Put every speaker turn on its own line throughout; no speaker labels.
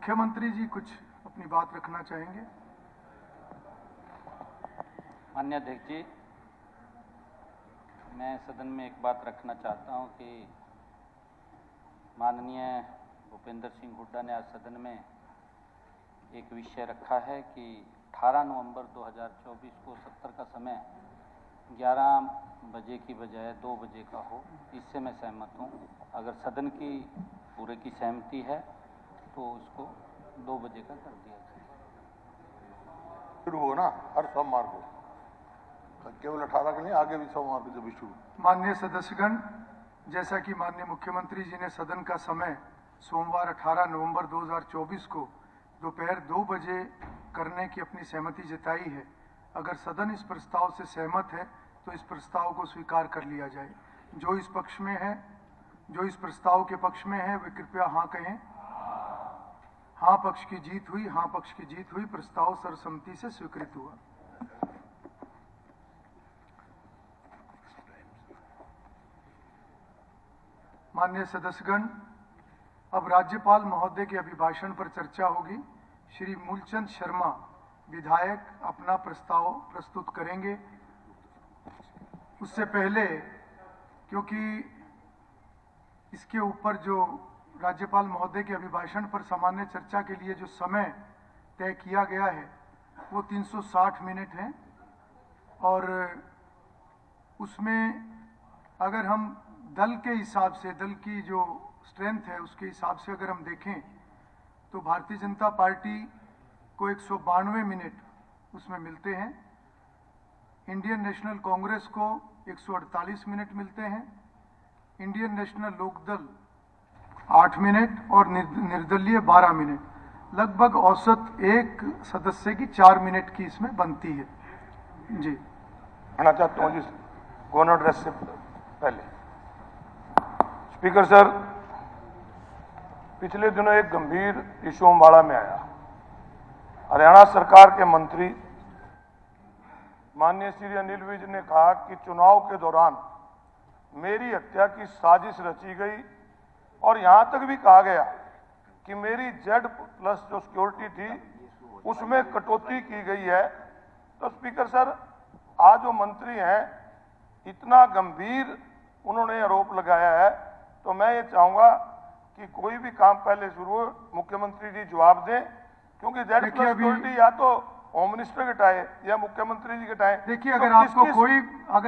मुख्यमंत्री जी कुछ अपनी बात रखना चाहेंगे।
माननीय अध्यक्ष जी, मैं सदन में एक बात रखना चाहता हूं कि माननीय भूपेंद्र सिंह हुड्डा ने आज सदन में एक विषय रखा है कि 18 नवंबर 2024 को सत्र का समय 11 बजे की बजाय 2 बजे का हो। इससे मैं सहमत हूं। अगर सदन की पूरे की सहमति है तो उसको 2 बजे का कर दिया जाए।
शुरू हो ना हर सोमवार को, केवल 18 के नहीं, आगे भी सोमवार को जब शुरू।
माननीय सदस्यगण, जैसा कि माननीय मुख्यमंत्री जी ने सदन का समय सोमवार 18 नवंबर 2024 को दोपहर 2 बजे करने की अपनी सहमति जताई है, अगर सदन इस प्रस्ताव से सहमत है तो इस प्रस्ताव को स्वीकार कर लिया जाए। जो इस पक्ष में है, जो इस प्रस्ताव के पक्ष में है, वे कृपया हाँ कहें। हाँ पक्ष की जीत हुई, हाँ पक्ष की जीत हुई। प्रस्ताव सर्वसम्मति से स्वीकृत हुआ। माननीय सदस्यगण, अब राज्यपाल महोदय के अभिभाषण पर चर्चा होगी। श्री मूलचंद शर्मा विधायक अपना प्रस्ताव प्रस्तुत करेंगे। उससे पहले, क्योंकि इसके ऊपर जो राज्यपाल महोदय के अभिभाषण पर सामान्य चर्चा के लिए जो समय तय किया गया है वो 360 मिनट है, और उसमें अगर हम दल के हिसाब से, दल की जो स्ट्रेंथ है उसके हिसाब से अगर हम देखें तो भारतीय जनता पार्टी को 192 मिनट उसमें मिलते हैं, इंडियन नेशनल कांग्रेस को 148 मिनट मिलते हैं, इंडियन नेशनल लोकदल 8 मिनट और निर्दलीय 12 मिनट। लगभग औसत एक सदस्य की 4 मिनट की इसमें बनती है। जी
कहना चाहता हूँ जिस गवर्नर एड्रेस से पहले, स्पीकर सर, पिछले दिनों एक गंभीर इशू अम्बाड़ा में आया। हरियाणा सरकार के मंत्री माननीय श्री अनिल विज ने कहा कि चुनाव के दौरान मेरी हत्या की साजिश रची गई, और यहां तक भी कहा गया कि मेरी Z+ जो सिक्योरिटी थी उसमें कटौती की गई है। तो स्पीकर सर, आज जो मंत्री हैं इतना गंभीर उन्होंने आरोप लगाया है, तो मैं ये चाहूंगा कि कोई भी काम पहले शुरू हो, मुख्यमंत्री जी जवाब दें, क्योंकि Z+ सिक्योरिटी या तो होम मिनिस्टर घटाए या मुख्यमंत्री जी घटाए।
देखिए, अगर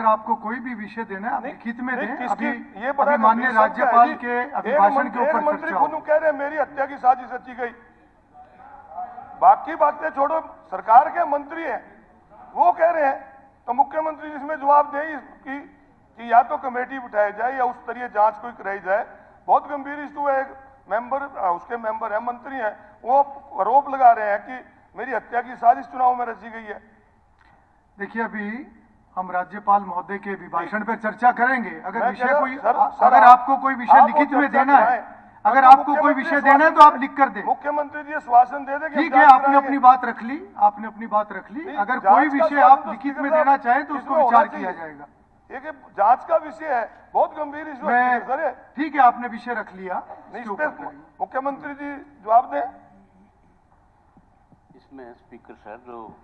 आपको कोई भी विषय देना है लिखित में दें।
ये बड़ा
माननीय राज्यपाल के अभिभाषण के ऊपर
मंत्री खुद कह रहे हैं मेरी हत्या की साजिश रची गई। बाकी बातें छोड़ो, सरकार के मंत्री हैं वो कह रहे हैं, तो मुख्यमंत्री जिसमें जवाब दे कि या तो कमेटी बिठाई जाए या उस स्तरीय जांच कोई कराई जाए। बहुत गंभीर इशू है। एक मेंबर, उसके मेंबर है, मंत्री हैं, वो आरोप लगा रहे हैं कि मेरी हत्या की साजिश चुनाव में रची गई है।
देखिए, अभी हम राज्यपाल महोदय के अभिभाषण पर चर्चा करेंगे। अगर विषय कोई,
अगर
आपको कोई विषय लिखित में देना है, अगर आपको कोई विषय देना है तो आप लिख कर दें।
मुख्यमंत्री जी आश्वासन दे दें।
ठीक है, आपने अपनी बात रख ली, आपने अपनी बात रख ली। अगर कोई विषय आप लिखित में देना चाहें तो उसको विचार किया जाएगा।
एक जांच का विषय है, बहुत गंभीर इशू है।
ठीक है, आपने विषय रख लिया,
मुख्यमंत्री जी जवाब दें।
इसमें स्पीकर सर, जो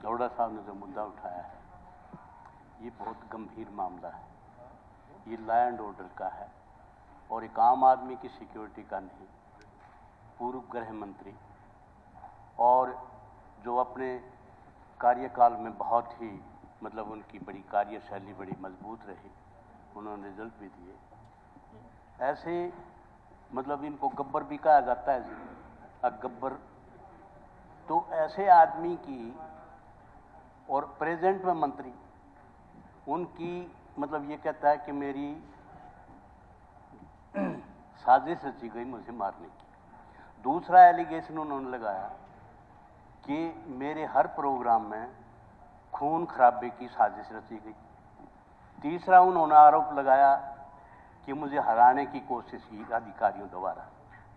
गौड़ा साहब ने जो मुद्दा उठाया है ये बहुत गंभीर मामला है। ये लॉ एंड ऑर्डर का है और एक आम आदमी की सिक्योरिटी का नहीं। पूर्व गृह मंत्री और जो अपने कार्यकाल में बहुत ही मतलब उनकी बड़ी कार्यशैली बड़ी मजबूत रही, उन्होंने रिजल्ट भी दिए। ऐसे मतलब इनको गब्बर भी कहा जाता है, गब्बर। तो ऐसे आदमी की और प्रेजेंट में मंत्री, उनकी मतलब ये कहता है कि मेरी साजिश रची गई मुझे मारने की। दूसरा एलिगेशन उन्होंने लगाया कि मेरे हर प्रोग्राम में खून खराबे की साजिश रची गई। तीसरा उन्होंने आरोप लगाया कि मुझे हराने की कोशिश की अधिकारियों द्वारा।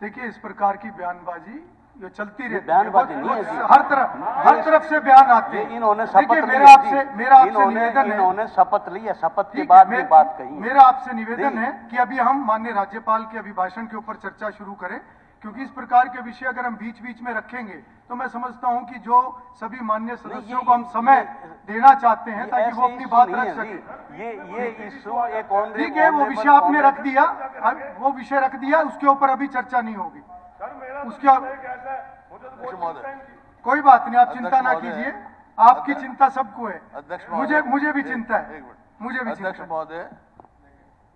देखिए, इस प्रकार की बयानबाजी ये चलती रहती है।
बयानबाजी नहीं है,
हर तरफ से बयान आते हैं।
इन्होंने शपथ ली,
मेरा आपसे निवेदन है,
इन्होंने शपथ ली है, शपथ के बाद ये बात कही।
मेरा आपसे निवेदन है कि अभी हम माननीय राज्यपाल के अभिभाषण के ऊपर चर्चा शुरू करें। क्योंकि इस प्रकार के विषय अगर हम बीच बीच में रखेंगे तो मैं समझता हूं कि जो सभी माननीय सदस्यों को हम समय देना चाहते हैं ताकि वो अपनी बात रख सके।
ये इशू एक
ठीक है, वो विषय आपने रख दिया, वो विषय रख दिया, उसके ऊपर अभी चर्चा नहीं होगी। उसके कोई बात नहीं, आप चिंता ना कीजिए, आपकी चिंता सबको है, मुझे भी चिंता है, मुझे भी चिंता है।
अध्यक्ष महोदय,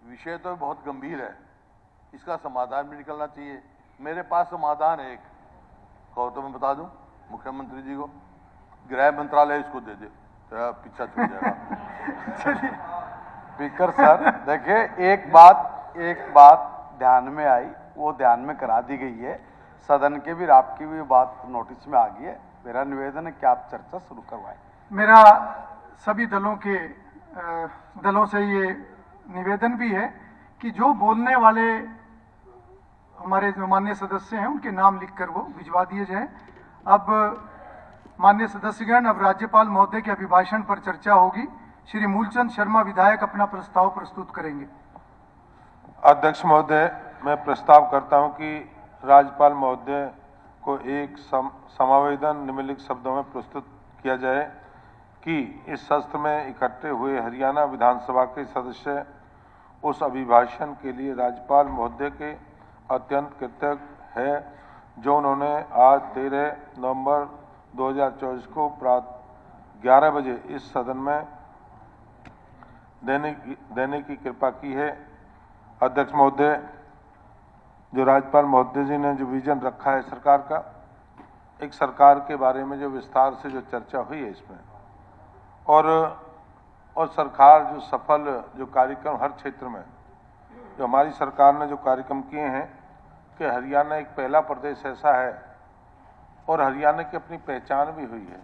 विषय तो बहुत गंभीर है, इसका समाधान भी निकलना चाहिए। मेरे पास समाधान है एक, कहो तो मैं बता दूं मुख्यमंत्री जी को, गृह मंत्रालय इसको दे दे तो पीछा छूट जाएगा।
स्पीकर सर, देखिए एक बात ध्यान में आई, वो ध्यान में करा दी गई है, सदन के भी आपकी भी बात नोटिस में आ गई है। मेरा निवेदन है कि आप चर्चा शुरू करवाएं।
मेरा सभी दलों से ये निवेदन भी है कि जो बोलने वाले हमारे जो माननीय सदस्य हैं उनके नाम लिखकर वो भिजवा दिए जाएं। अब माननीय सदस्यगण, अब राज्यपाल महोदय के अभिभाषण पर चर्चा होगी। श्री मूलचंद शर्मा विधायक अपना प्रस्ताव प्रस्तुत करेंगे।
अध्यक्ष महोदय, मैं प्रस्ताव करता हूं कि राज्यपाल महोदय को एक समावेदन निम्नलिखित शब्दों में प्रस्तुत किया जाए कि इस सत्र में इकट्ठे हुए हरियाणा विधानसभा के सदस्य उस अभिभाषण के लिए राज्यपाल महोदय के अत्यंत कृतज्ञ है जो उन्होंने आज 13 नवंबर 2024 को प्रातः 11 बजे इस सदन में देने की कृपा की है। अध्यक्ष महोदय, जो राज्यपाल महोदय जी ने जो विजन रखा है सरकार का, एक सरकार के बारे में जो विस्तार से जो चर्चा हुई है इसमें, और सरकार जो सफल जो कार्यक्रम हर क्षेत्र में जो हमारी सरकार ने जो कार्यक्रम किए हैं कि हरियाणा एक पहला प्रदेश ऐसा है और हरियाणा की अपनी पहचान भी हुई है।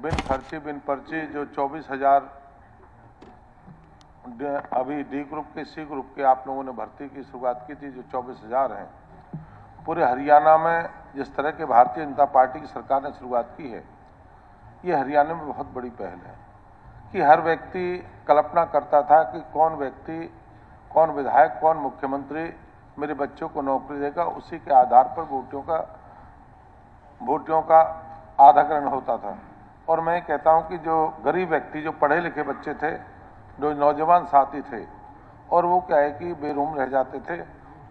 बिन खर्चे बिन पर्चे जो 24,000 अभी डी ग्रुप के सी ग्रुप के आप लोगों ने भर्ती की शुरुआत की थी, जो 24,000 हैं, पूरे हरियाणा में जिस तरह के भारतीय जनता पार्टी की सरकार ने शुरुआत की है, ये हरियाणा में बहुत बड़ी पहल है कि हर व्यक्ति कल्पना करता था कि कौन व्यक्ति, कौन विधायक, कौन मुख्यमंत्री मेरे बच्चों को नौकरी देगा, उसी के आधार पर वोटियों का आधाकरण होता था। और मैं कहता हूं कि जो गरीब व्यक्ति, जो पढ़े लिखे बच्चे थे, जो नौजवान साथी थे, और वो क्या है कि बेरूम रह जाते थे,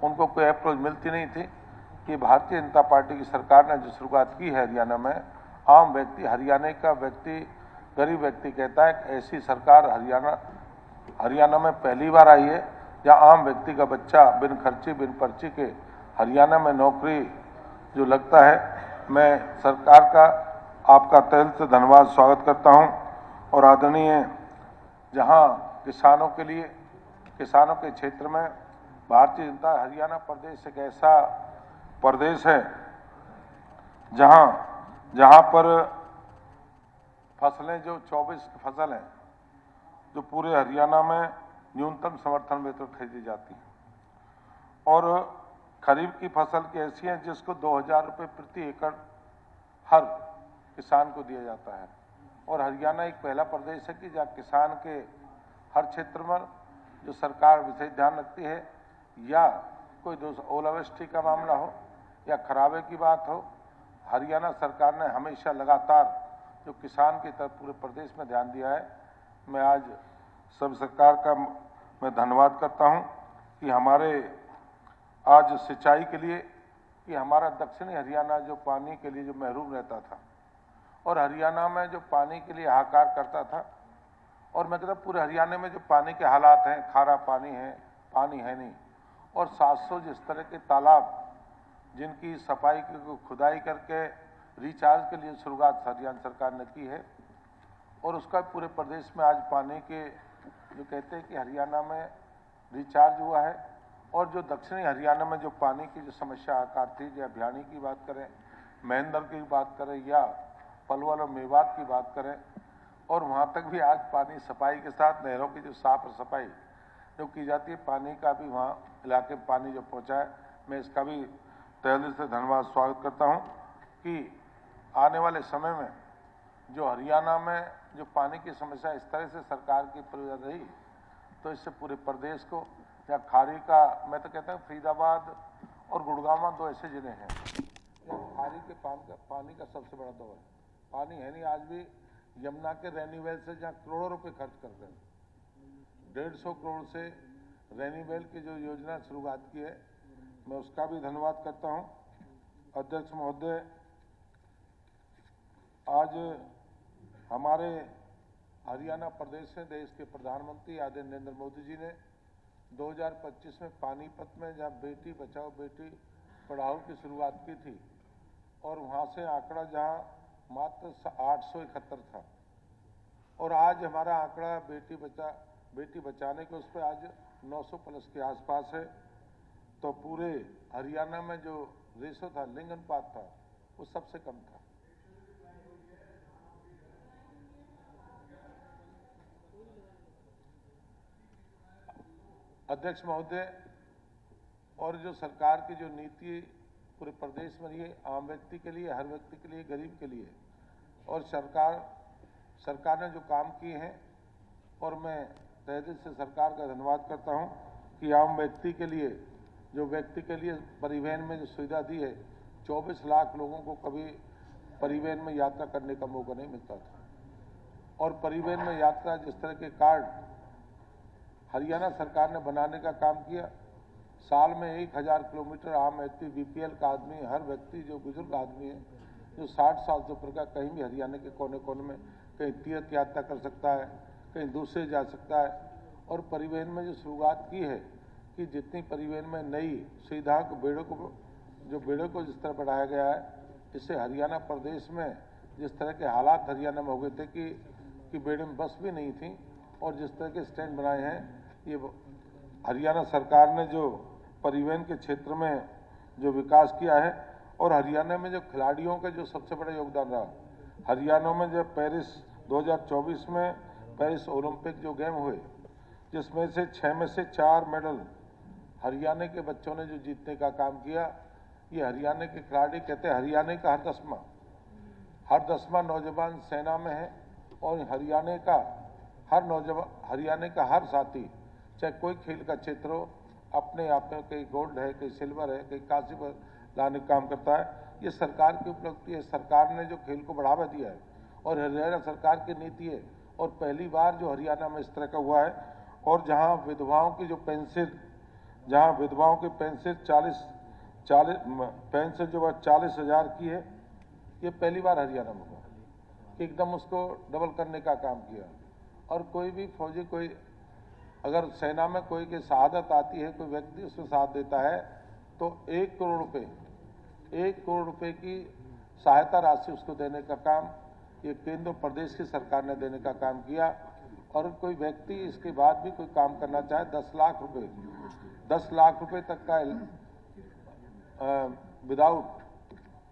उनको कोई अप्रोच मिलती नहीं थी कि भारतीय जनता पार्टी की सरकार ने जो शुरुआत की है हरियाणा में, आम व्यक्ति, हरियाणा का व्यक्ति, गरीब व्यक्ति कहता है कि ऐसी सरकार हरियाणा में पहली बार आई है जहां आम व्यक्ति का बच्चा बिन खर्ची बिन पर्ची के हरियाणा में नौकरी जो लगता है। मैं सरकार का आपका तहे दिल से धन्यवाद स्वागत करता हूं। और आदरणीय, जहां किसानों के लिए, किसानों के क्षेत्र में भारतीय जनता, हरियाणा प्रदेश एक ऐसा प्रदेश है जहां पर फसलें जो 24 फसल हैं जो पूरे हरियाणा में न्यूनतम समर्थन मूल्य खरीदी जाती है, और खरीफ की फसल की ऐसी है जिसको 2,000 रुपये प्रति एकड़ हर किसान को दिया जाता है। और हरियाणा एक पहला प्रदेश है कि जहाँ किसान के हर क्षेत्र में जो सरकार विशेष ध्यान रखती है, या कोई ओलावृष्टि का मामला हो या खराबे की बात हो, हरियाणा सरकार ने हमेशा लगातार जो किसान की तरफ पूरे प्रदेश में ध्यान दिया है। मैं आज सब सरकार का मैं धन्यवाद करता हूं कि हमारे आज सिंचाई के लिए, कि हमारा दक्षिणी हरियाणा जो पानी के लिए जो महरूम रहता था और हरियाणा में जो पानी के लिए हाहाकार करता था, और मैं कहता पूरे हरियाणा में जो पानी के हालात हैं, खारा पानी है नहीं, और 700 जिस तरह के तालाब जिनकी सफाई की खुदाई करके रिचार्ज के लिए शुरुआत हरियाणा सरकार ने की है, और उसका पूरे प्रदेश में आज पानी के जो कहते हैं कि हरियाणा में रिचार्ज हुआ है। और जो दक्षिणी हरियाणा में जो पानी की जो समस्या आकार थी, या भिवानी की बात करें, महेंद्र की बात करें, या पलवल और मेवात की बात करें, और वहाँ तक भी आज पानी सफाई के साथ नहरों की जो साफ और सफाई जो की जाती है, पानी का भी वहाँ इलाके में पानी जो पहुँचा है, मैं इसका भी तहे दिल से धन्यवाद स्वागत करता हूँ कि आने वाले समय में जो हरियाणा में जो पानी की समस्या इस तरह से सरकार की प्रयोजन रही, तो इससे पूरे प्रदेश को, या खाड़ी का, मैं तो कहता हूँ फरीदाबाद और गुड़गांव 2 ऐसे जिले हैं जहाँ खारी के पानी का सबसे बड़ा दौर है। पानी है नहीं, आज भी यमुना के रेनी वेल से जहाँ करोड़ों रुपए खर्च करते हैं, 150 करोड़ से रेनी वेल की जो योजना शुरुआत की है, मैं उसका भी धन्यवाद करता हूँ। अध्यक्ष महोदय, आज हमारे हरियाणा प्रदेश में देश के प्रधानमंत्री आदरणीय नरेंद्र मोदी जी ने 2025 में पानीपत में जहाँ बेटी बचाओ बेटी पढ़ाओ की शुरुआत की थी और वहाँ से आंकड़ा जहाँ मात्र 871 था और आज हमारा आंकड़ा बेटी बचाने के उस पर आज 900 प्लस के आसपास है। तो पूरे हरियाणा में जो रेशो था, लिंग अनुपात था, वो सबसे कम था। अध्यक्ष महोदय, और जो सरकार की जो नीति पूरे प्रदेश में रही है, आम व्यक्ति के लिए, हर व्यक्ति के लिए, गरीब के लिए, और सरकार ने जो काम किए हैं, और मैं तहे दिल से सरकार का धन्यवाद करता हूं कि आम व्यक्ति के लिए, जो व्यक्ति के लिए परिवहन में जो सुविधा दी है, 24 लाख लोगों को कभी परिवहन में यात्रा करने का मौका नहीं मिलता था। और परिवहन में यात्रा जिस तरह के कार्ड हरियाणा सरकार ने बनाने का काम किया, साल में 1000 किलोमीटर आम व्यक्ति, बीपीएल का आदमी, हर व्यक्ति जो बुजुर्ग आदमी है, जो 60 साल से ऊपर का, कहीं भी हरियाणा के कोने कोने में कहीं तीर्थ यात्रा कर सकता है, कहीं दूसरे जा सकता है। और परिवहन में जो शुरुआत की है कि जितनी परिवहन में नई सुविधाओं को बेड़ों को जिस तरह बढ़ाया गया है, इससे हरियाणा प्रदेश में जिस तरह के हालात हरियाणा में हो गए थे कि बेड़े में बस भी नहीं थी, और जिस तरह के स्टैंड बनाए हैं, ये हरियाणा सरकार ने जो परिवहन के क्षेत्र में जो विकास किया है। और हरियाणा में जो खिलाड़ियों का जो सबसे बड़ा योगदान रहा, हरियाणा में जब पेरिस 2024 में पेरिस ओलंपिक जो गेम हुए, जिसमें से 6 में से 4 मेडल हरियाणा के बच्चों ने जो जीतने का काम किया, ये हरियाणा के खिलाड़ी कहते हैं हरियाणा का हर दसवां नौजवान सेना में है, और हरियाणा का हर साथी, चाहे कोई खेल का क्षेत्र हो, अपने आप में कहीं गोल्ड है, कहीं सिल्वर है, कहीं कांस्य पर लाने का काम करता है। ये सरकार की उपलब्धि है। सरकार ने जो खेल को बढ़ावा दिया है, और हरियाणा सरकार की नीति है, और पहली बार जो हरियाणा में इस तरह का हुआ है। और जहां विधवाओं की पेंशन 40,000 की है, ये पहली बार हरियाणा में हुआ कि एकदम उसको डबल करने का काम किया। और कोई भी फौजी, कोई अगर सेना में कोई की शहादत आती है, कोई व्यक्ति उसमें साथ देता है, तो 1 करोड़ रुपए की सहायता राशि उसको देने का काम ये केंद्र प्रदेश की सरकार ने देने का काम किया। और कोई व्यक्ति इसके बाद भी कोई काम करना चाहे, 10 लाख रुपए तक का विदाउट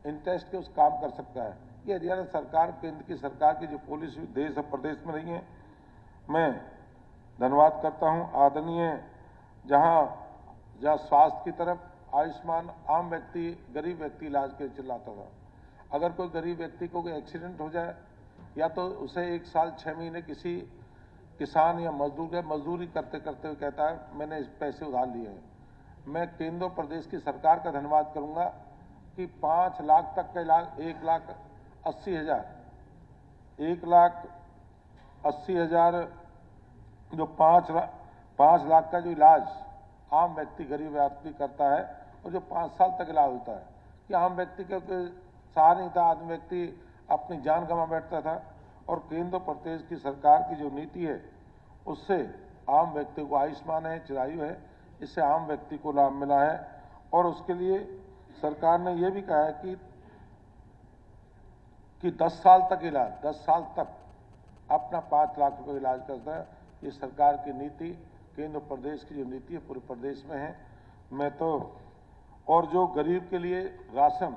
इंटरेस्ट के उस काम कर सकता है। ये हरियाणा सरकार, केंद्र की सरकार की जो पॉलिसी देश और प्रदेश में रही है, मैं धन्यवाद करता हूं। आदरणीय, जहां स्वास्थ्य की तरफ आयुष्मान आम व्यक्ति, गरीब व्यक्ति इलाज के चिल्लाता था। अगर कोई गरीब व्यक्ति को कोई एक्सीडेंट हो जाए, या तो उसे 1 साल 6 महीने किसी किसान या मजदूर के मजदूरी करते करते हुए कहता है मैंने इस पैसे उधार लिए हैं। मैं केंद्र और प्रदेश की सरकार का धन्यवाद करूंगा कि 5 लाख तक का इलाज, 1,80,000 जो 5 लाख का जो इलाज आम व्यक्ति, गरीब व्यक्ति करता है, और जो 5 साल तक इलाज होता है, कि आम व्यक्ति का सहारा नहीं था, आदमी व्यक्ति अपनी जान गंवा बैठता था। और केंद्र प्रदेश की सरकार की जो नीति है, उससे आम व्यक्ति को आयुष्मान है, चिरायु है, इससे आम व्यक्ति को लाभ मिला है। और उसके लिए सरकार ने यह भी कहा है कि 10 साल तक अपना 5 लाख रुपए इलाज करता है। ये सरकार की नीति, केंद्र प्रदेश की जो नीति है, पूरे प्रदेश में है। मैं तो, और जो गरीब के लिए राशन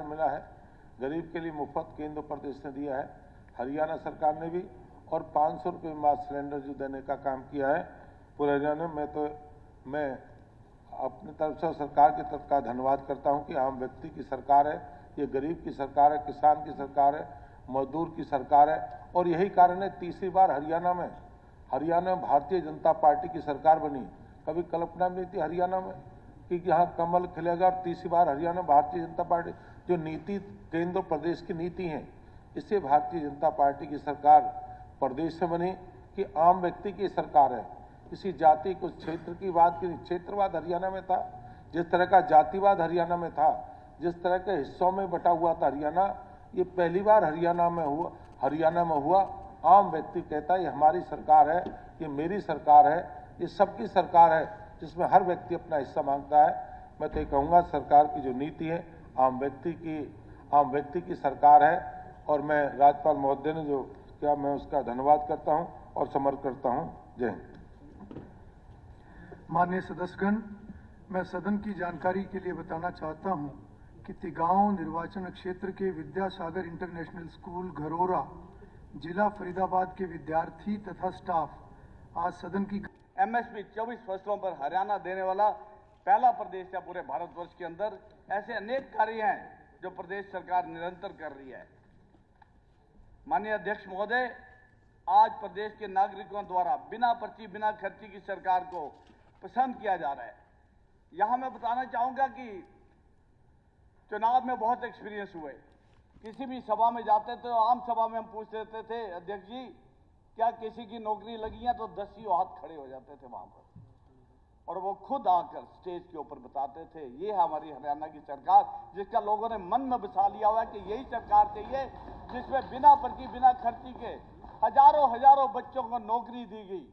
मिला है, गरीब के लिए मुफ्त केंद्र प्रदेश ने दिया है, हरियाणा सरकार ने भी, और 500 रुपये मास सिलेंडर जो देने का काम किया है पूरे हरियाणा में। मैं अपनी तरफ से सरकार की तरफ का धन्यवाद करता हूं कि आम व्यक्ति की सरकार है, ये गरीब की सरकार है, किसान की सरकार है, मजदूर की सरकार है। और यही कारण है तीसरी बार हरियाणा में भारतीय जनता पार्टी की सरकार बनी। कभी कल्पना भी नहीं थी हरियाणा में
कि यहाँ कमल खिलेगा और तीसरी बार हरियाणा भारतीय जनता पार्टी जो नीति केंद्र प्रदेश की नीति है, इससे भारतीय जनता पार्टी की सरकार प्रदेश में बनी कि आम व्यक्ति की सरकार है। किसी जाति कुछ क्षेत्र की बात की, क्षेत्रवाद हरियाणा में था, जिस तरह का जातिवाद हरियाणा में था, जिस तरह के हिस्सों में बटा हुआ था हरियाणा, ये पहली बार हरियाणा में हुआ। आम व्यक्ति कहता है ये हमारी सरकार है, ये मेरी सरकार है, ये सबकी सरकार है, जिसमें हर व्यक्ति अपना हिस्सा मांगता है। मैं तो ये कहूँगा सरकार की जो नीति है आम व्यक्ति की सरकार है, और मैं राज्यपाल महोदय ने जो किया मैं उसका धन्यवाद करता हूँ और समर्थ करता हूँ। जय हिंद।
माननीय सदस्यगण, मैं सदन की जानकारी के लिए बताना चाहता हूं कि तिगांव निर्वाचन क्षेत्र के विद्यासागर इंटरनेशनल स्कूल घरोरा, जिला फरीदाबाद के विद्यार्थी तथा स्टाफ आज सदन की
एमएसपी 24 फसलों पर हरियाणा देने वाला पहला प्रदेश है पूरे भारतवर्ष के अंदर। ऐसे अनेक कार्य हैं जो प्रदेश सरकार निरंतर कर रही है। माननीय अध्यक्ष महोदय, आज प्रदेश के नागरिकों द्वारा बिना पर्ची बिना खर्ची की सरकार को पसंद किया जा रहा है। यहां मैं बताना चाहूंगा कि चुनाव में बहुत एक्सपीरियंस हुए। किसी भी सभा में जाते थे, आम सभा में हम पूछ लेते थे, अध्यक्ष जी क्या किसी की नौकरी लगी है, तो 10 ही हाथ खड़े हो जाते थे वहां पर, और वो खुद आकर स्टेज के ऊपर बताते थे ये है हमारी हरियाणा की सरकार, जिसका लोगों ने मन में बसा लिया हुआ है कि यही सरकार चाहिए जिसमें बिना पर्ची बिना खर्ची के हजारों बच्चों को नौकरी दी गई।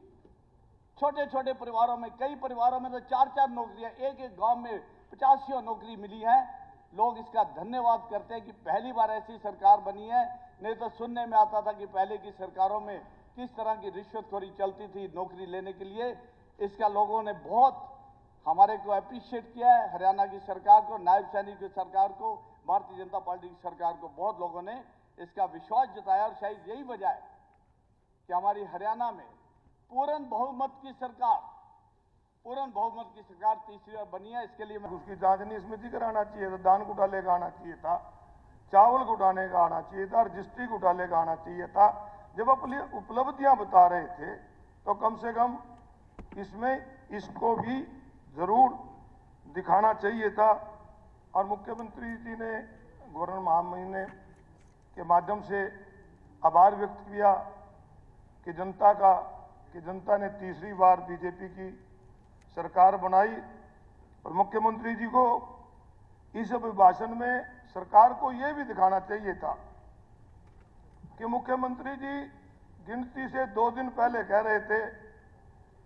छोटे छोटे परिवारों में, कई परिवारों में तो 4-4 नौकरियां, एक गांव में 85 नौकरी मिली है। लोग इसका धन्यवाद करते हैं कि पहली बार ऐसी सरकार बनी है। नहीं तो सुनने में आता था कि पहले की सरकारों में किस तरह की रिश्वतखोरी चलती थी नौकरी लेने के लिए। इसका लोगों ने बहुत हमारे को अप्रिशिएट किया है। हरियाणा की सरकार को, नायब सैनिक की सरकार को, भारतीय जनता पार्टी की सरकार को बहुत लोगों ने इसका विश्वास जताया, और शायद यही वजह है कि हमारी हरियाणा में पूर्ण बहुमत की सरकार तीसरी बार बनी है। इसके लिए
उसकी जांचनी समिति कराना चाहिए था, धान घोटाले का आना चाहिए था, चावल घोटाले का आना चाहिए था, रजिस्ट्री घोटाले का आना चाहिए था। जब अपनी उपलब्धियां बता रहे थे तो कम से कम इसमें इसको भी जरूर दिखाना चाहिए था। और मुख्यमंत्री जी ने गवर्नर महामहिम के माध्यम से आभार व्यक्त किया कि जनता ने तीसरी बार बीजेपी की सरकार बनाई। और मुख्यमंत्री जी को इस अभिभाषण में सरकार को यह भी दिखाना चाहिए था कि मुख्यमंत्री जी गिनती से 2 दिन पहले कह रहे थे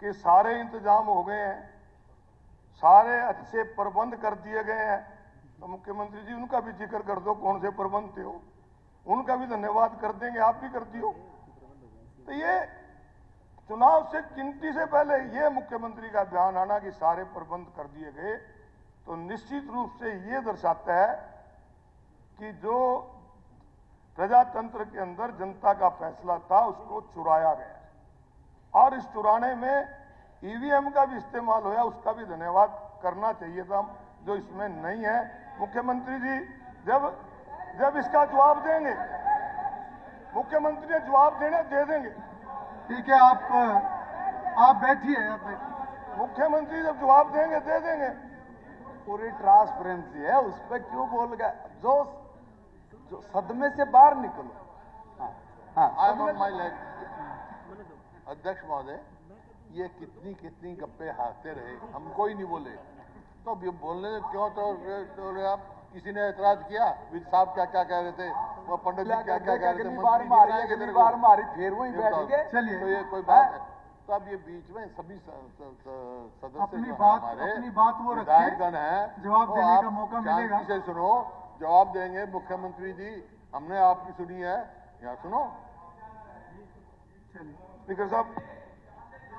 कि सारे इंतजाम हो गए हैं, सारे अच्छे प्रबंध कर दिए गए हैं। तो मुख्यमंत्री जी उनका भी जिक्र कर दो, कौन से प्रबंध थे हो, उनका भी धन्यवाद कर देंगे, आप भी कर दियो। तो ये चुनाव से गिनती से पहले ये मुख्यमंत्री का ध्यान आना कि सारे प्रबंध कर दिए गए, तो निश्चित रूप से ये दर्शाता है कि जो प्रजातंत्र के अंदर जनता का फैसला था उसको चुराया गया, और इस चुराने में ईवीएम का भी इस्तेमाल होया, उसका भी धन्यवाद करना चाहिए था, जो इसमें नहीं है। मुख्यमंत्री जी जब इसका जवाब देंगे, मुख्यमंत्री ने जवाब दे देंगे।
ठीक है, आप बैठिए।
मुख्यमंत्री जब जवाब देंगे दे देंगे।
पूरी ट्रांसपेरेंसी है, उस पर क्यों बोल गए? जो सदमे से बाहर निकलो।
अध्यक्ष महोदय, ये कितनी गप्पे हारते रहे, हम कोई नहीं बोले, तो अब ये बोलने क्यों? तो आप किसी ने एतराज किया? विद साहब क्या कह रहे थे, वो पंडित जी क्या कह रहे थे,
अगली बार मारी फिर वहीं बैठ गए।
चलिए,
तो ये कोई बात है? तो अब ये बीच में सभी सदस्य
अपनी बात वो
विधायकगण है,
जवाब देने का मौका मिलेगा।
शांति से सुनो, जवाब देंगे मुख्यमंत्री जी। हमने आपकी सुनी है, यहाँ सुनो।
स्पीकर साहब,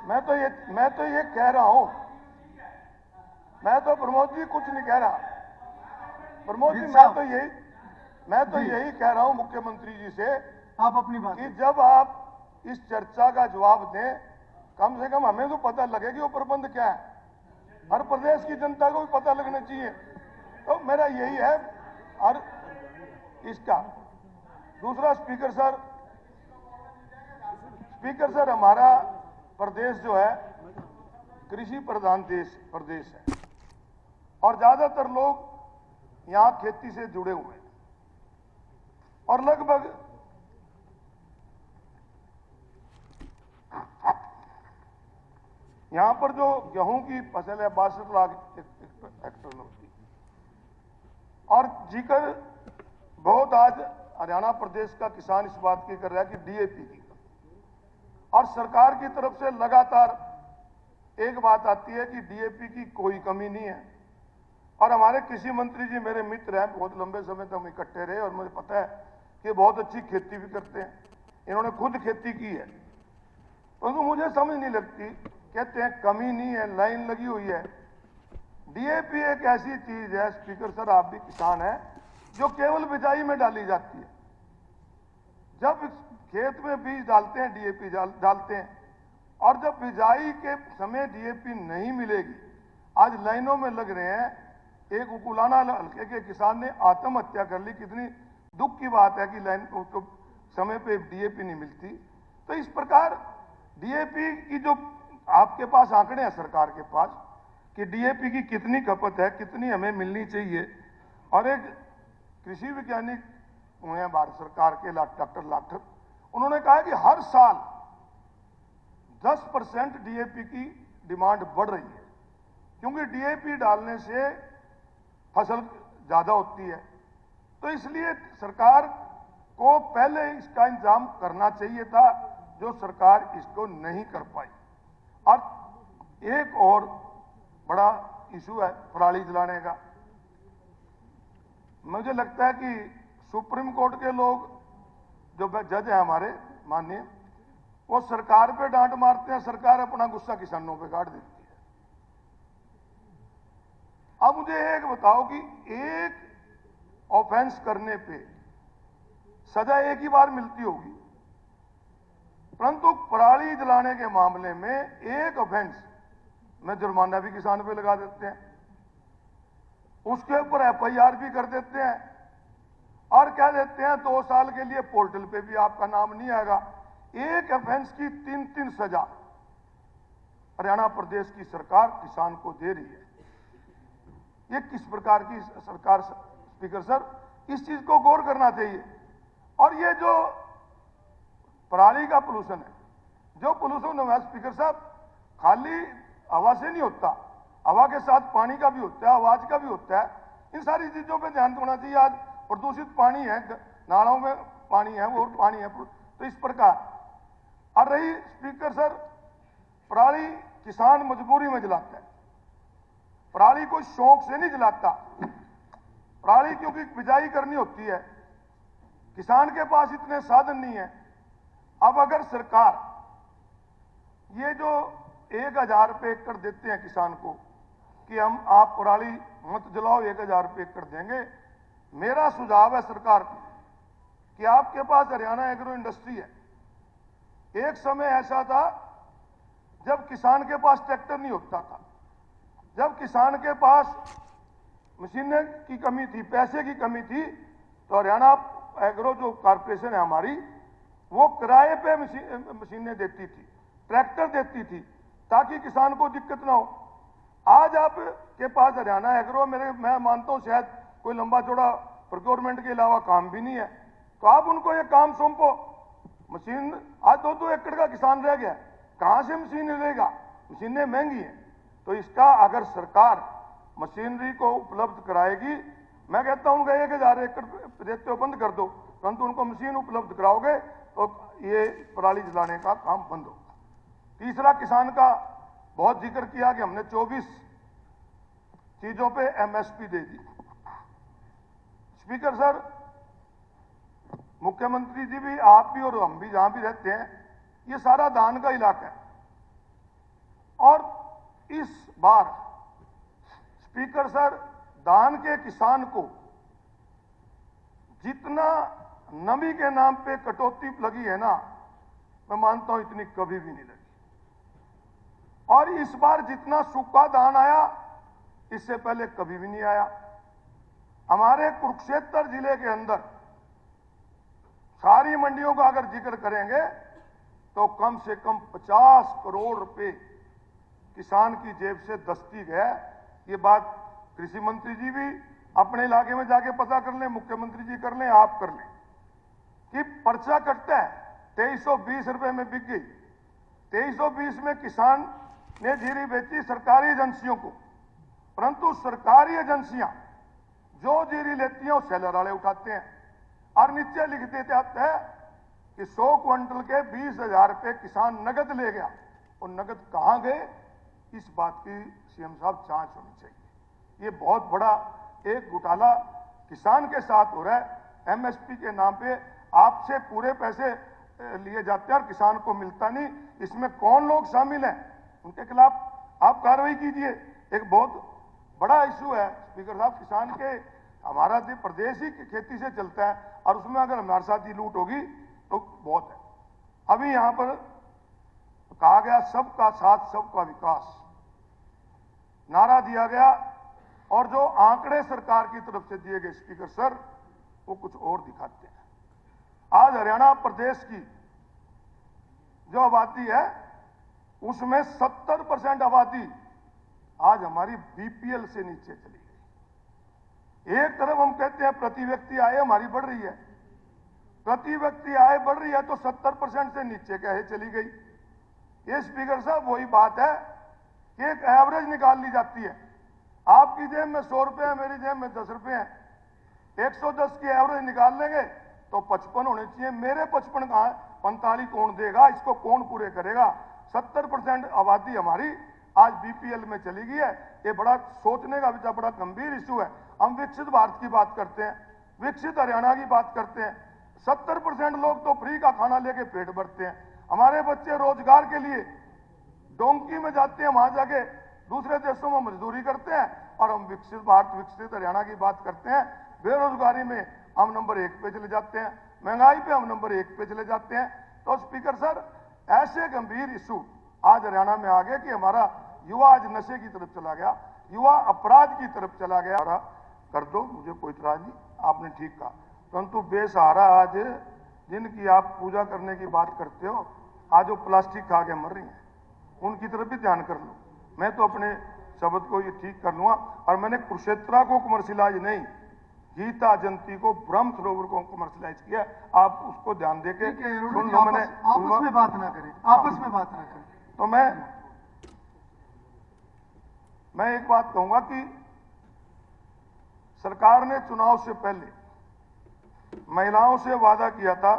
मैं तो ये कह रहा हूं, मैं तो प्रमोद जी कुछ नहीं कह रहा। प्रमोद जी, मैं तो यही कह रहा हूं मुख्यमंत्री जी से,
आप अपनी बात
कि जब आप इस चर्चा का जवाब दें, कम से कम हमें तो पता लगे कि वो प्रबंध क्या है, हर प्रदेश की जनता को भी पता लगना चाहिए। तो मेरा यही है। और इसका दूसरा, स्पीकर सर, हमारा प्रदेश जो है कृषि प्रधान प्रदेश है, और ज्यादातर लोग यहां खेती से जुड़े हुए हैं और लगभग यहां पर जो गेहूं की फसल है 62 लाख हेक्टेयर में होती और जिक्र बहुत आज हरियाणा प्रदेश का किसान इस बात की कर रहा है कि डीएपी की, और सरकार की तरफ से लगातार एक बात आती है कि डीएपी की कोई कमी नहीं है। और हमारे कृषि मंत्री जी मेरे मित्र हैं, बहुत लंबे समय तक हम इकट्ठे रहे और मुझे पता है कि बहुत अच्छी खेती भी करते हैं, इन्होंने खुद खेती की है, परंतु मुझे समझ नहीं लगती। कहते हैं कमी नहीं है, लाइन लगी हुई है। डीएपी एक ऐसी चीज है, स्पीकर सर आप भी किसान हैं, जो केवल बिजाई में डाली जाती है। जब खेत में बीज डालते हैं डीएपी डालते हैं, और जब बिजाई के समय डीएपी नहीं मिलेगी, आज लाइनों में लग रहे हैं। एक उकुलाना हल्के के किसान ने आत्महत्या कर ली। कितनी दुख की बात है कि लाइन उसको समय पे डीएपी नहीं मिलती। तो इस प्रकार डीएपी की जो आपके पास आंकड़े हैं सरकार के पास कि डीएपी की कितनी खपत है, कितनी हमें मिलनी चाहिए, और एक कृषि वैज्ञानिक हुए हैं भारत सरकार के डॉक्टर लाठर, उन्होंने कहा कि हर साल 10% डीएपी की डिमांड बढ़ रही है, क्योंकि डीएपी डालने से फसल ज्यादा होती है। तो इसलिए सरकार को पहले इसका इंतजाम करना चाहिए था, जो सरकार इसको नहीं कर पाई। और एक और बड़ा इशू है पराली जलाने का। मुझे लगता है कि सुप्रीम कोर्ट के लोग जो जज हैं हमारे माननीय, वो सरकार पे डांट मारते हैं, सरकार अपना गुस्सा किसानों पे काट देती है। अब मुझे एक बताओ कि एक ऑफेंस करने पे सजा एक ही बार मिलती होगी, परंतु पराली जलाने के मामले में एक ऑफेंस में जुर्माना भी किसान पे लगा देते हैं, उसके ऊपर एफआईआर भी कर देते हैं, और कह देते हैं 2 साल के लिए पोर्टल पे भी आपका नाम नहीं आएगा। एक ऑफेंस की 3-3 सजा हरियाणा प्रदेश की सरकार किसान को दे रही है। ये किस प्रकार की सरकार? स्पीकर सर, इस चीज को गौर करना चाहिए। और ये जो पराली का पोल्यूशन है, जो पोल्यूशन है स्पीकर साहब, खाली हवा से नहीं होता, हवा के साथ पानी का भी होता है, आवाज का भी होता है। इन सारी चीजों पे ध्यान देना चाहिए। आज प्रदूषित पानी है, नालों में पानी है, वो पानी है, तो इस प्रकार। और रही स्पीकर सर, पराली किसान मजबूरी में जलाता है, पराली कोई शौक से नहीं जलाता। पराली क्योंकि बिजाई करनी होती है, किसान के पास इतने साधन नहीं है। अब अगर सरकार ये जो 1000 रुपये एकड़ देते हैं किसान को कि हम आप पराली मत जलाओ, 1000 रुपये एकड़ देंगे, मेरा सुझाव है सरकार को कि आपके पास हरियाणा एग्रो इंडस्ट्री है। एक समय ऐसा था जब किसान के पास ट्रैक्टर नहीं होता था, जब किसान के पास मशीनें की कमी थी, पैसे की कमी थी, तो हरियाणा एग्रो जो कारपोरेशन है हमारी, वो किराए पे मशीनें देती थी, ट्रैक्टर देती थी, ताकि किसान को दिक्कत ना हो। आज आपके पास हरियाणा एग्रो, मैं मानता हूं शायद कोई लंबा चौड़ा प्रोक्योरमेंट के अलावा काम भी नहीं है, तो आप उनको ये काम सौंपो। मशीन आज 2-2 एकड़ का किसान रह गया, कहां से मशीन लेगा? मशीनें महंगी हैं। तो इसका अगर सरकार मशीनरी को उपलब्ध कराएगी, मैं कहता हूं उनका 1000 एकड़ देते हो बंद कर दो, परंतु उनको मशीन उपलब्ध कराओगे तो ये पराली जलाने का काम बंद होगा। तीसरा, किसान का बहुत जिक्र किया कि हमने 24 चीजों पे एमएसपी दे दी। स्पीकर सर, मुख्यमंत्री जी भी, आप भी और हम भी जहां भी रहते हैं, ये सारा धान का इलाका है। और इस बार स्पीकर सर, धान के किसान को जितना नमी के नाम पे कटौती लगी है ना, मैं मानता हूं इतनी कभी भी नहीं लगी। और इस बार जितना सूखा धान आया, इससे पहले कभी भी नहीं आया। हमारे कुरुक्षेत्र जिले के अंदर सारी मंडियों का अगर जिक्र करेंगे तो कम से कम 50 करोड़ रुपए किसान की जेब से दस्तक है। ये बात कृषि मंत्री जी भी अपने इलाके में जाके पता कर लें, मुख्यमंत्री जी कर लें, आप कर लें कि पर्चा कटता है 2320 रुपए में बिक गई। 2320 में किसान ने जीरी बेची सरकारी एजेंसियों को, परंतु सरकारी एजेंसियां जो जीरी लेती हैं वो सेलर वाले उठाते हैं और नीचे लिख देते आते हैं कि 100 क्विंटल के 20,000 रुपए किसान नगद ले गया। और नगद कहां गए, इस बात की सीएम साहब जांच होनी चाहिए। ये बहुत बड़ा एक घोटाला किसान के साथ हो रहा है। एमएसपी के नाम पे आपसे पूरे पैसे लिए जाते हैं और किसान को मिलता नहीं। इसमें कौन लोग शामिल हैं, उनके खिलाफ आप कार्रवाई कीजिए। एक बहुत बड़ा इशू है स्पीकर साहब, किसान के हमारा प्रदेश ही खेती से चलता है और उसमें अगर हमारे साथ ही लूट होगी तो बहुत है। अभी यहां पर कहा गया सबका साथ सबका विकास नारा दिया गया और जो आंकड़े सरकार की तरफ से दिए गए स्पीकर सर वो कुछ और दिखाते हैं। आज हरियाणा प्रदेश की जो आबादी है उसमें 70% आबादी आज हमारी बीपीएल से नीचे चली गई। एक तरफ हम कहते हैं प्रति व्यक्ति आय हमारी बढ़ रही है, प्रति व्यक्ति आय बढ़ रही है तो 70% से नीचे क्या है चली गई। ये स्पीकर साहब वही बात है कि एक एवरेज निकाल ली जाती है। आपकी जेब में 100 रुपए है, मेरी जेब में 10 रुपए है। 110 की एवरेज निकाल लेंगे तो 55 होने चाहिए। मेरे 55 कहां है, 45 कौन देगा, इसको कौन पूरे करेगा। 70% आबादी हमारी आज बीपीएल में चली गई है। ये बड़ा सोचने का विचार, बड़ा गंभीर इशू है। हम विकसित भारत की बात करते हैं, विकसित हरियाणा की बात करते हैं। 70% लोग तो फ्री का खाना लेके पेट भरते हैं। हमारे बच्चे रोजगार के लिए डोंकी में जाते हैं, वहां जाके दूसरे देशों में मजदूरी करते हैं और हम विकसित भारत विकसित हरियाणा की बात करते हैं। बेरोजगारी में हम नंबर 1 पे चले जाते हैं, महंगाई पे हम नंबर 1 पे चले जाते हैं। तो स्पीकर सर ऐसे गंभीर इशू आज हरियाणा में आ गए कि हमारा युवा आज नशे की तरफ चला गया, युवा अपराध की तरफ चला गया। कर दो, मुझे कोई इतराज नहीं, आपने ठीक कहा। परंतु बेसहारा आज जिनकी आप पूजा करने की बात करते हो, आज वो प्लास्टिक खा के मर रही हैं, उनकी तरफ भी ध्यान कर लो। मैं तो अपने शब्द को ये ठीक कर लूंगा। और मैंने कुरुक्षेत्रा को कमर्शियलाइज नहीं, गीता जयंती को, ब्रह्म सरोवर को कमर्शियलाइज किया। आप उसको ध्यान देके सुन लो। मैंने
आपस में बात ना करें, आपस में बात ना करें।
तो मैं एक बात कहूंगा कि सरकार ने चुनाव से पहले महिलाओं से वादा किया था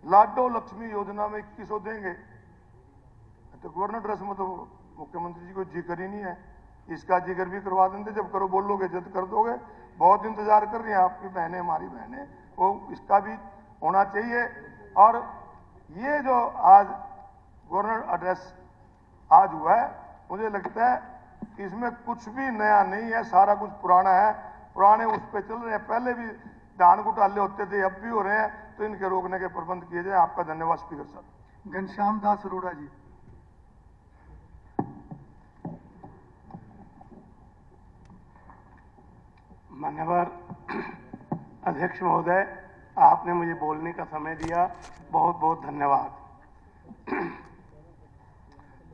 लाडो लक्ष्मी योजना में 2100 देंगे। तो गवर्नर ड्रेस में तो मुख्यमंत्री जी को जिक्र ही नहीं है। इसका जिक्र भी करवा देंगे, जब करो बोलोगे जद कर दोगे। बहुत इंतजार कर रही हैं आपकी बहनें, हमारी बहनें, वो इसका भी होना चाहिए। और ये जो आज गवर्नर एड्रेस आज हुआ है, मुझे लगता है कि इसमें कुछ भी नया नहीं है, सारा कुछ पुराना है। पुराने उस पर चल रहे हैं, पहले भी धान घोटाले होते थे, अब भी हो रहे हैं। तो इनके रोकने के प्रबंध किए जाए। आपका धन्यवाद स्पीकर साहब।
घनश्याम दास अरोड़ा जी।
मान्यवर अध्यक्ष महोदय, आपने मुझे बोलने का समय दिया, बहुत बहुत धन्यवाद।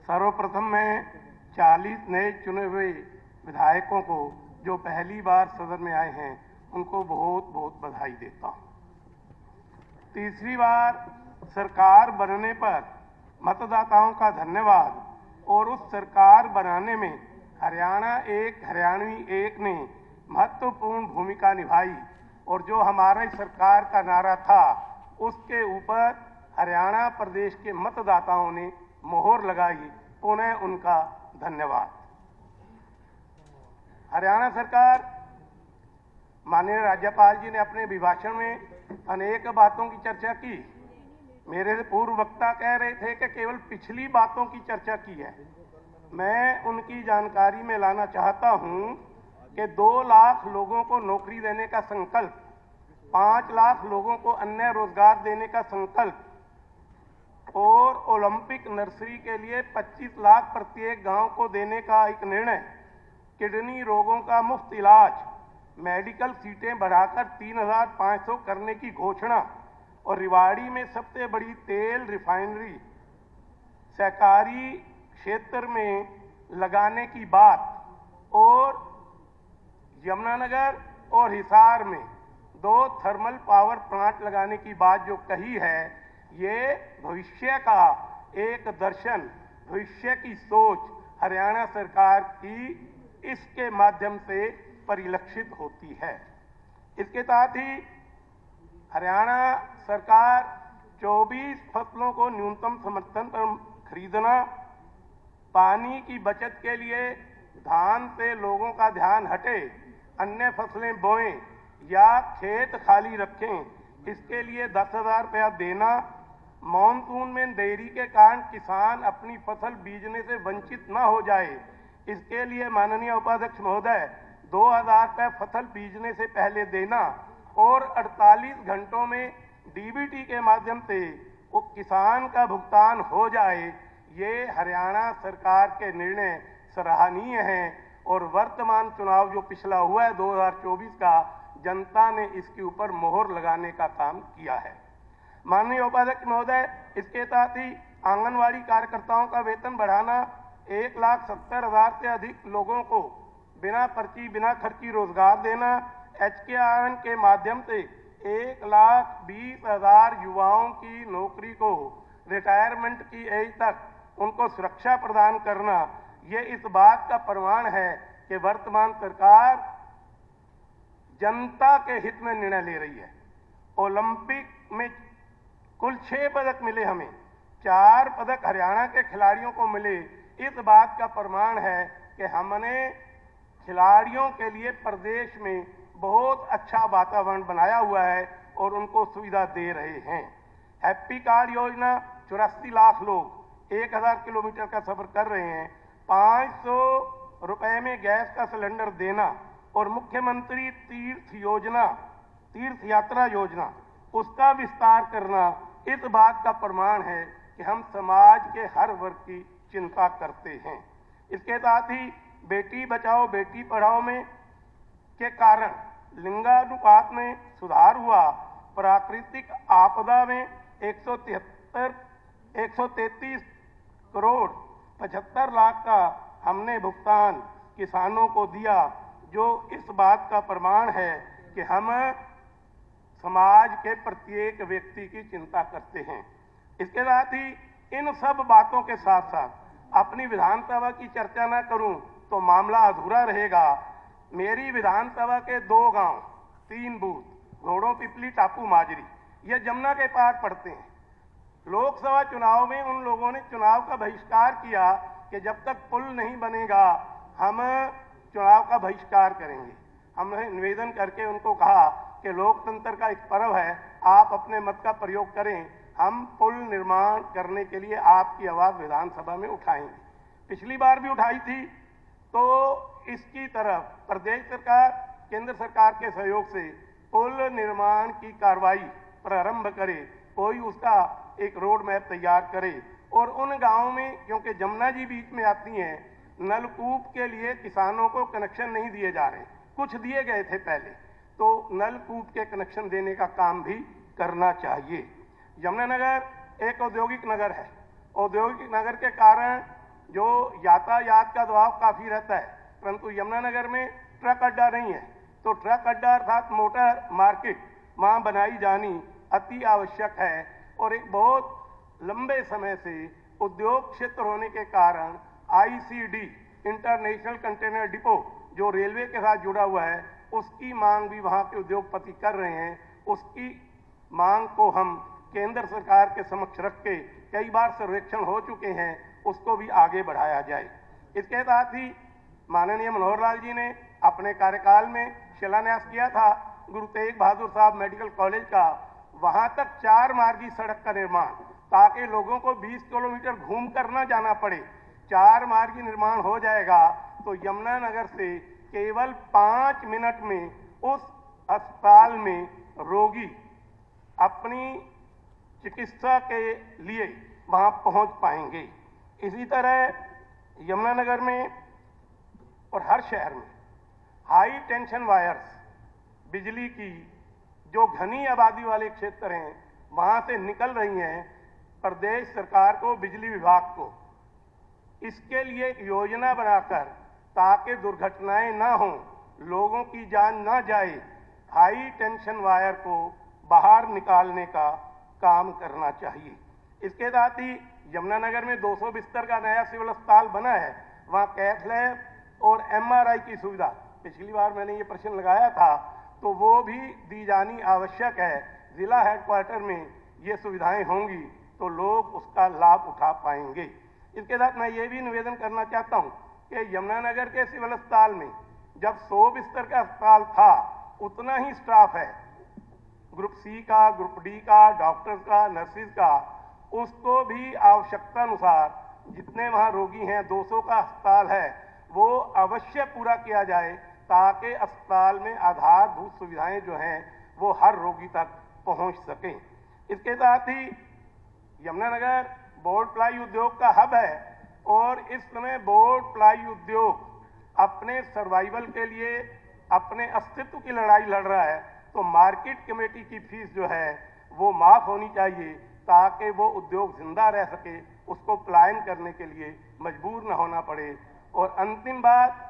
सर्वप्रथम मैं 40 नए चुने हुए विधायकों को जो पहली बार सदन में आए हैं उनको बहुत बहुत बधाई देता हूं। तीसरी बार सरकार बनने पर मतदाताओं का धन्यवाद। और उस सरकार बनाने में हरियाणा एक, हरियाणवी एक ने महत्वपूर्ण भूमिका निभाई। और जो हमारी सरकार का नारा था उसके ऊपर हरियाणा प्रदेश के मतदाताओं ने मोहर लगाई। पुनः उनका धन्यवाद। हरियाणा सरकार, माननीय राज्यपाल जी ने अपने अभिभाषण में अनेक बातों की चर्चा की। मेरे पूर्व वक्ता कह रहे थे कि केवल पिछली बातों की चर्चा की है। मैं उनकी जानकारी में लाना चाहता हूं कि 2 लाख लोगों को नौकरी देने का संकल्प, 5 लाख लोगों को अन्य रोजगार देने का संकल्प और ओलंपिक नर्सरी के लिए 25 लाख प्रत्येक गांव को देने का एक निर्णय, किडनी रोगों का मुफ्त इलाज, मेडिकल सीटें बढ़ाकर 3500 करने की घोषणा और रिवाड़ी में सबसे बड़ी तेल रिफाइनरी सहकारी क्षेत्र में लगाने की बात और यमुनानगर और हिसार में 2 थर्मल पावर प्लांट लगाने की बात जो कही है, ये भविष्य का एक दर्शन, भविष्य की सोच हरियाणा सरकार की इसके माध्यम से परिलक्षित होती है। इसके साथ ही हरियाणा सरकार 24 फसलों को न्यूनतम समर्थन पर खरीदना, पानी की बचत के लिए धान से लोगों का ध्यान हटे, अन्य फसलें बोएं या खेत खाली रखें, इसके लिए 10,000 रुपया देना, मानसून में देरी के कारण किसान अपनी फसल बीजने से वंचित न हो जाए, इसके लिए माननीय उपाध्यक्ष महोदय 2,000 रुपये फसल बीजने से पहले देना और 48 घंटों में डीबीटी के माध्यम से वो किसान का भुगतान हो जाए, ये हरियाणा सरकार के निर्णय सराहनीय हैं। और वर्तमान चुनाव जो पिछला हुआ है 2024 का, जनता ने इसके ऊपर मोहर लगाने का काम किया है। माननीय उपाध्यक्ष महोदय, इसके साथ ही आंगनवाड़ी कार्यकर्ताओं का वेतन बढ़ाना, 1,70,000 से अधिक लोगों को बिना पर्ची बिना खर्ची रोजगार देना, HKRN के माध्यम से 1,20,000 युवाओं की नौकरी को रिटायरमेंट की एज तक उनको सुरक्षा प्रदान करना, ये इस बात का प्रमाण है कि वर्तमान सरकार जनता के हित में निर्णय ले रही है। ओलंपिक में कुल 6 पदक मिले हमें, 4 पदक हरियाणा के खिलाड़ियों को मिले, इस बात का प्रमाण है कि हमने खिलाड़ियों के लिए प्रदेश में बहुत अच्छा वातावरण बनाया हुआ है और उनको सुविधा दे रहे हैं। हैप्पी कार्ड योजना, 84 लाख लोग 1,000 किलोमीटर का सफर कर रहे हैं, 500 रुपए में गैस का सिलेंडर देना और मुख्यमंत्री तीर्थ यात्रा योजना उसका विस्तार करना, इस बात का प्रमाण है कि हम समाज के हर वर्ग की चिंता करते हैं। इसके साथ ही बेटी बचाओ बेटी पढ़ाओ में के कारण लिंगानुपात में सुधार हुआ, प्राकृतिक आपदा में 133 करोड़ 75 लाख का हमने भुगतान किसानों को दिया, जो इस बात का प्रमाण है कि हम समाज के प्रत्येक व्यक्ति की चिंता करते हैं। इसके साथ ही इन सब बातों के साथ साथ अपनी विधानसभा की चर्चा न करूं तो मामला अधूरा रहेगा। मेरी विधानसभा के 2 गांव 3 बूथ घोड़ों पिपली टापू माजरी, ये जमुना के पार पड़ते हैं। लोकसभा चुनाव में उन लोगों ने चुनाव का बहिष्कार किया कि जब तक पुल नहीं बनेगा हम चुनाव का बहिष्कार करेंगे। हमने निवेदन करके उनको कहा कि लोकतंत्र का एक पर्व है, आप अपने मत का प्रयोग करें, हम पुल निर्माण करने के लिए आपकी आवाज विधानसभा में उठाएंगे। पिछली बार भी उठाई थी, तो इसकी तरफ प्रदेश सरकार केंद्र सरकार के सहयोग से पुल निर्माण की कार्रवाई प्रारंभ करे, कोई उसका एक रोड मैप तैयार करे और उन गांवों में, क्योंकि जमुना जी बीच में आती हैं, नलकूप के लिए किसानों को कनेक्शन नहीं दिए जा रहे, कुछ दिए गए थे पहले, तो नलकूप के कनेक्शन देने का काम भी करना चाहिए। यमुनानगर एक औद्योगिक नगर है, औद्योगिक नगर के कारण जो यातायात का दबाव काफी रहता है, परंतु यमुनानगर में ट्रक अड्डा नहीं है, तो ट्रक अड्डा अर्थात मोटर मार्केट वहां बनाई जानी अति आवश्यक है। और एक बहुत लंबे समय से उद्योग क्षेत्र होने के कारण ICD इंटरनेशनल कंटेनर डिपो जो रेलवे के साथ जुड़ा हुआ है, उसकी मांग भी वहां के उद्योगपति कर रहे हैं। उसकी मांग को हम केंद्र सरकार के समक्ष रख के कई बार सर्वेक्षण हो चुके हैं, उसको भी आगे बढ़ाया जाए। इसके साथ ही माननीय मनोहर लाल जी ने अपने कार्यकाल में शिलान्यास किया था गुरु तेग बहादुर साहब मेडिकल कॉलेज का, वहां तक 4 मार्गी सड़क का निर्माण, ताकि लोगों को 20 किलोमीटर घूम कर न जाना पड़े। 4 मार्गी निर्माण हो जाएगा तो यमुनानगर से केवल 5 मिनट में उस अस्पताल में रोगी अपनी चिकित्सा के लिए वहां पहुंच पाएंगे। इसी तरह यमुनानगर में और हर शहर में हाई टेंशन वायर्स, बिजली की जो घनी आबादी वाले क्षेत्र हैं वहां से निकल रही हैं। प्रदेश सरकार को, बिजली विभाग को इसके लिए एक योजना बनाकर, ताकि दुर्घटनाएं ना हों, लोगों की जान न जाए, हाई टेंशन वायर को बाहर निकालने का काम करना चाहिए। इसके साथ ही यमुनानगर में 200 बिस्तर का नया सिविल अस्पताल बना है, वहाँ कैथ लैब और MRI की सुविधा, पिछली बार मैंने ये प्रश्न लगाया था, तो वो भी दी जानी आवश्यक है। जिला हेडक्वार्टर में ये सुविधाएं होंगी तो लोग उसका लाभ उठा पाएंगे। इसके साथ मैं ये भी निवेदन करना चाहता हूँ कि यमुनानगर के सिविल अस्पताल में जब 100 बिस्तर का अस्पताल था, उतना ही स्टाफ है, ग्रुप सी का, ग्रुप डी का, डॉक्टर्स का, नर्सिस का, उसको भी आवश्यकता अनुसार जितने वहाँ रोगी हैं, 200 का अस्पताल है, वो अवश्य पूरा किया जाए ताकि अस्पताल में आधारभूत सुविधाएं जो हैं वो हर रोगी तक पहुंच सकें। इसके साथ ही यमुनानगर बोर्ड प्लाई उद्योग का हब है और इस समय बोर्ड प्लाई उद्योग अपने सर्वाइवल के लिए अपने अस्तित्व की लड़ाई लड़ रहा है, तो मार्केट कमेटी की फीस जो है वो माफ होनी चाहिए ताकि वो उद्योग जिंदा रह सके, उसको पलायन करने के लिए मजबूर न होना पड़े। और अंतिम बात,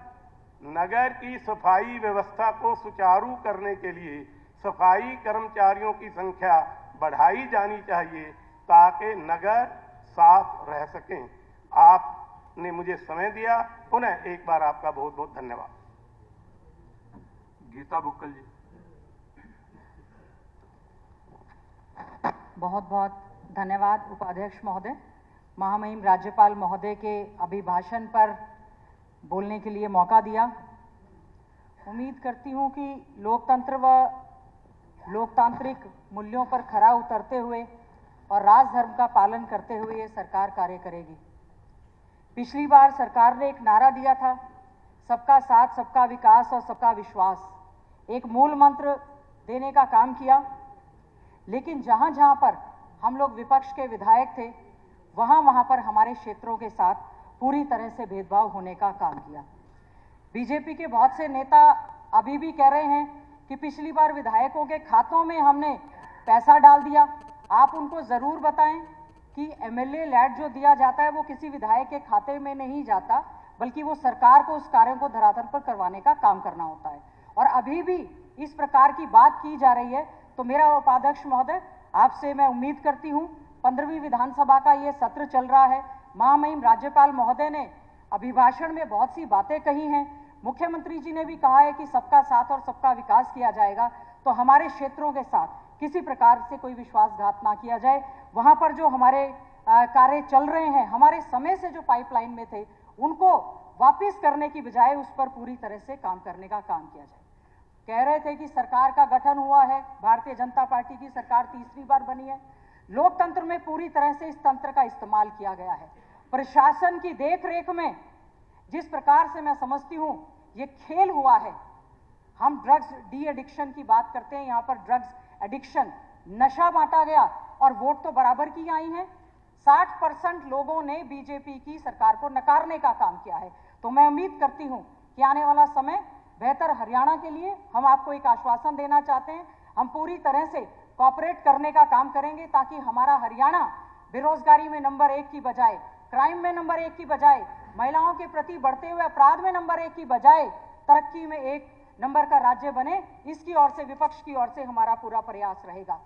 नगर की सफाई व्यवस्था को सुचारू करने के लिए सफाई कर्मचारियों की संख्या बढ़ाई जानी चाहिए ताकि नगर साफ रह सकें। आपने मुझे समय दिया, पुनः एक बार आपका बहुत बहुत धन्यवाद।
गीता बुक्कल जी।
बहुत बहुत धन्यवाद उपाध्यक्ष महोदय। महामहिम राज्यपाल महोदय के अभिभाषण पर बोलने के लिए मौका दिया। उम्मीद करती हूं कि लोकतंत्र व लोकतांत्रिक मूल्यों पर खरा उतरते हुए और राजधर्म का पालन करते हुए ये सरकार कार्य करेगी। पिछली बार सरकार ने एक नारा दिया था, सबका साथ, सबका विकास और सबका विश्वास, एक मूल मंत्र देने का काम किया। लेकिन जहां जहां पर हम लोग विपक्ष के विधायक थे, वहां पर हमारे क्षेत्रों के साथ पूरी तरह से भेदभाव होने का काम किया। बीजेपी के बहुत से नेता अभी भी कह रहे हैं कि पिछली बार विधायकों के खातों में हमने पैसा डाल दिया। आप उनको जरूर बताएं कि MLA लैट जो दिया जाता है वो किसी विधायक के खाते में नहीं जाता, बल्कि वो सरकार को उस कार्यों को धरातल पर करवाने का काम करना होता है। और अभी भी इस प्रकार की बात की जा रही है, तो मेरा उपाध्यक्ष महोदय आपसे मैं उम्मीद करती हूं, 15वीं विधानसभा का ये सत्र चल रहा है। महामहिम राज्यपाल महोदय ने अभिभाषण में बहुत सी बातें कही हैं, मुख्यमंत्री जी ने भी कहा है कि सबका साथ और सबका विकास किया जाएगा, तो हमारे क्षेत्रों के साथ किसी प्रकार से कोई विश्वासघात ना किया जाए। वहां पर जो हमारे कार्य चल रहे हैं, हमारे समय से जो पाइपलाइन में थे, उनको वापस करने की बजाय उस पर पूरी तरह से काम करने का काम किया जाए। कह रहे थे कि सरकार का गठन हुआ है, भारतीय जनता पार्टी की सरकार तीसरी बार बनी है। लोकतंत्र में पूरी तरह से इस तंत्र का इस्तेमाल किया गया है। प्रशासन की देखरेख में जिस प्रकार से मैं समझती हूं ये खेल हुआ है, हम ड्रग्स डी एडिक्शन की बात करते हैं, यहां पर ड्रग्स एडिक्शन, नशा बांटा गया और वोट तो बराबर की आई हैं। 60% लोगों ने बीजेपी की सरकार को नकारने का काम किया है। तो मैं उम्मीद करती हूं कि आने वाला समय बेहतर हरियाणा के लिए हम आपको एक आश्वासन देना चाहते हैं, हम पूरी तरह से कोऑपरेट करने का काम करेंगे ताकि हमारा हरियाणा बेरोजगारी में नंबर 1 की बजाय, क्राइम में नंबर 1 की बजाय, महिलाओं के प्रति बढ़ते हुए अपराध में नंबर 1 की बजाय तरक्की में 1 नंबर का राज्य बने। इसकी ओर से, विपक्ष की ओर से हमारा पूरा प्रयास रहेगा।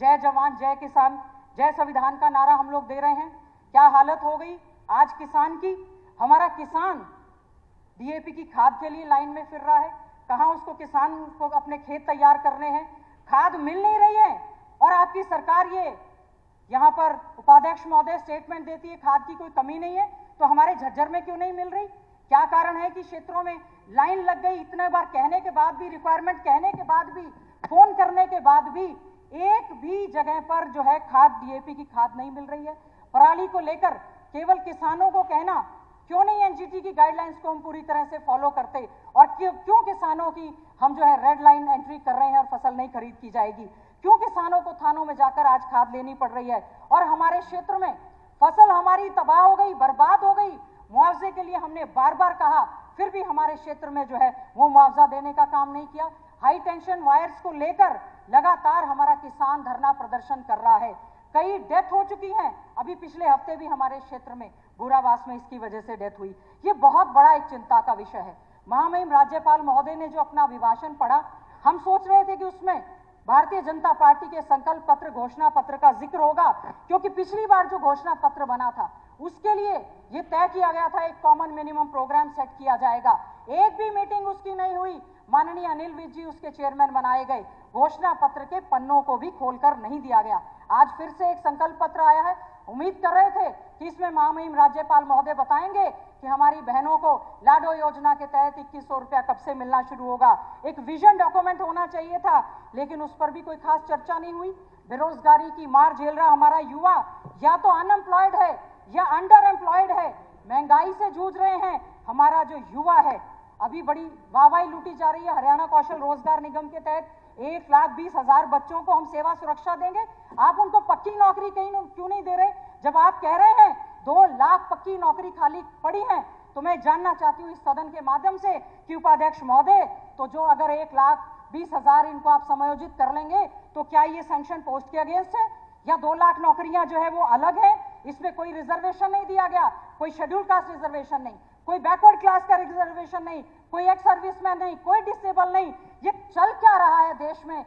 जय जवान जय किसान जय संविधान का नारा हम लोग दे रहे हैं। क्या हालत हो गई आज किसान की, हमारा किसान DAP की खाद के लिए लाइन में फिर रहा है, कहां उसको किसान को अपने खेत तैयार करने हैं, खाद मिल नहीं रही है। और आपकी सरकार ये यहां पर उपाध्यक्ष महोदय स्टेटमेंट देती है खाद की कोई कमी नहीं है, तो हमारे झज्जर में क्यों नहीं मिल रही? क्या कारण है कि क्षेत्रों में लाइन लग गई? इतने बार कहने के बाद भी, रिक्वायरमेंट कहने के बाद भी, फोन करने के बाद भी एक भी जगह पर जो है खाद, DAP की खाद नहीं मिल रही है। पराली को लेकर केवल किसानों को कहना, क्यों नहीं NGT की गाइडलाइंस को हम पूरी तरह से फॉलो करते, और क्यों किसानों की हम जो है रेड लाइन एंट्री कर रहे हैं और फसल नहीं खरीद की जाएगी? क्यों किसानों को थानों में जाकर आज खाद लेनी पड़ रही है? और हमारे क्षेत्र में फसल हमारी तबाह हो गई, बर्बाद हो गई। मुआवजे के लिए हमने बार बार कहा, फिर भी हमारे क्षेत्र में जो है वो मुआवजा देने का काम नहीं किया। हाई टेंशन वायर्स को लेकर लगातार हमारा किसान धरना प्रदर्शन कर रहा है। कई डेथ हो चुकी हैं, अभी पिछले हफ्ते भी हमारे क्षेत्र में बुरावास में इसकी वजह से डेथ हुई। ये बहुत बड़ा एक चिंता का विषय है। महामहिम राज्यपाल महोदय ने जो अपना अभिभाषण पढ़ा, हम सोच रहे थे कि उसमें भारतीय जनता पार्टी के संकल्प पत्र, घोषणा पत्र का जिक्र होगा, क्योंकि पिछली बार जो घोषणा पत्र बना था उसके लिए ये तय किया गया था एक कॉमन मिनिमम प्रोग्राम सेट किया जाएगा। एक भी मीटिंग उसकी नहीं हुई। माननीय अनिल विज जी उसके चेयरमैन बनाए गए, घोषणा पत्र के पन्नों को भी खोलकर नहीं दिया गया। आज फिर से एक संकल्प पत्र आया है। उम्मीद कर रहे थे कि इसमें महामहिम राज्यपाल महोदय बताएंगे कि हमारी बहनों को लाडो योजना के तहत 2100 रुपया कब से मिलना शुरू होगा। एक विजन डॉक्यूमेंट होना चाहिए था, लेकिन उस पर भी कोई खास चर्चा नहीं हुई। बेरोजगारी की मार झेल रहा हमारा युवा या तो अनएम्प्लॉयड है या अंडर एम्प्लॉयड है, महंगाई से जूझ रहे हैं। हमारा जो युवा है, अभी बड़ी वाहवाही लूटी जा रही है। हरियाणा कौशल रोजगार निगम के तहत 1,20,000 बच्चों को हम सेवा सुरक्षा देंगे। आप उनको पक्की नौकरी क्यों नहीं दे रहे? जब आप कह रहे हैं 2 लाख पक्की नौकरी खाली पड़ी हैं, तो मैं जानना चाहती हूँ इस सदन के माध्यम से कि उपाध्यक्ष महोदय, तो जो अगर 1,20,000 इनको आप समायोजित कर लेंगे, तो क्या ये सैंक्शन पोस्ट के अगेंस्ट है या 2 लाख नौकरियां जो है वो अलग है? इसमें कोई रिजर्वेशन नहीं दिया गया, कोई शेड्यूल कास्ट रिजर्वेशन नहीं, कोई बैकवर्ड क्लास का रिजर्वेशन नहीं, कोई एक्स सर्विसमैन नहीं, कोई डिसेबल नहीं। ये चल क्या रहा है देश में?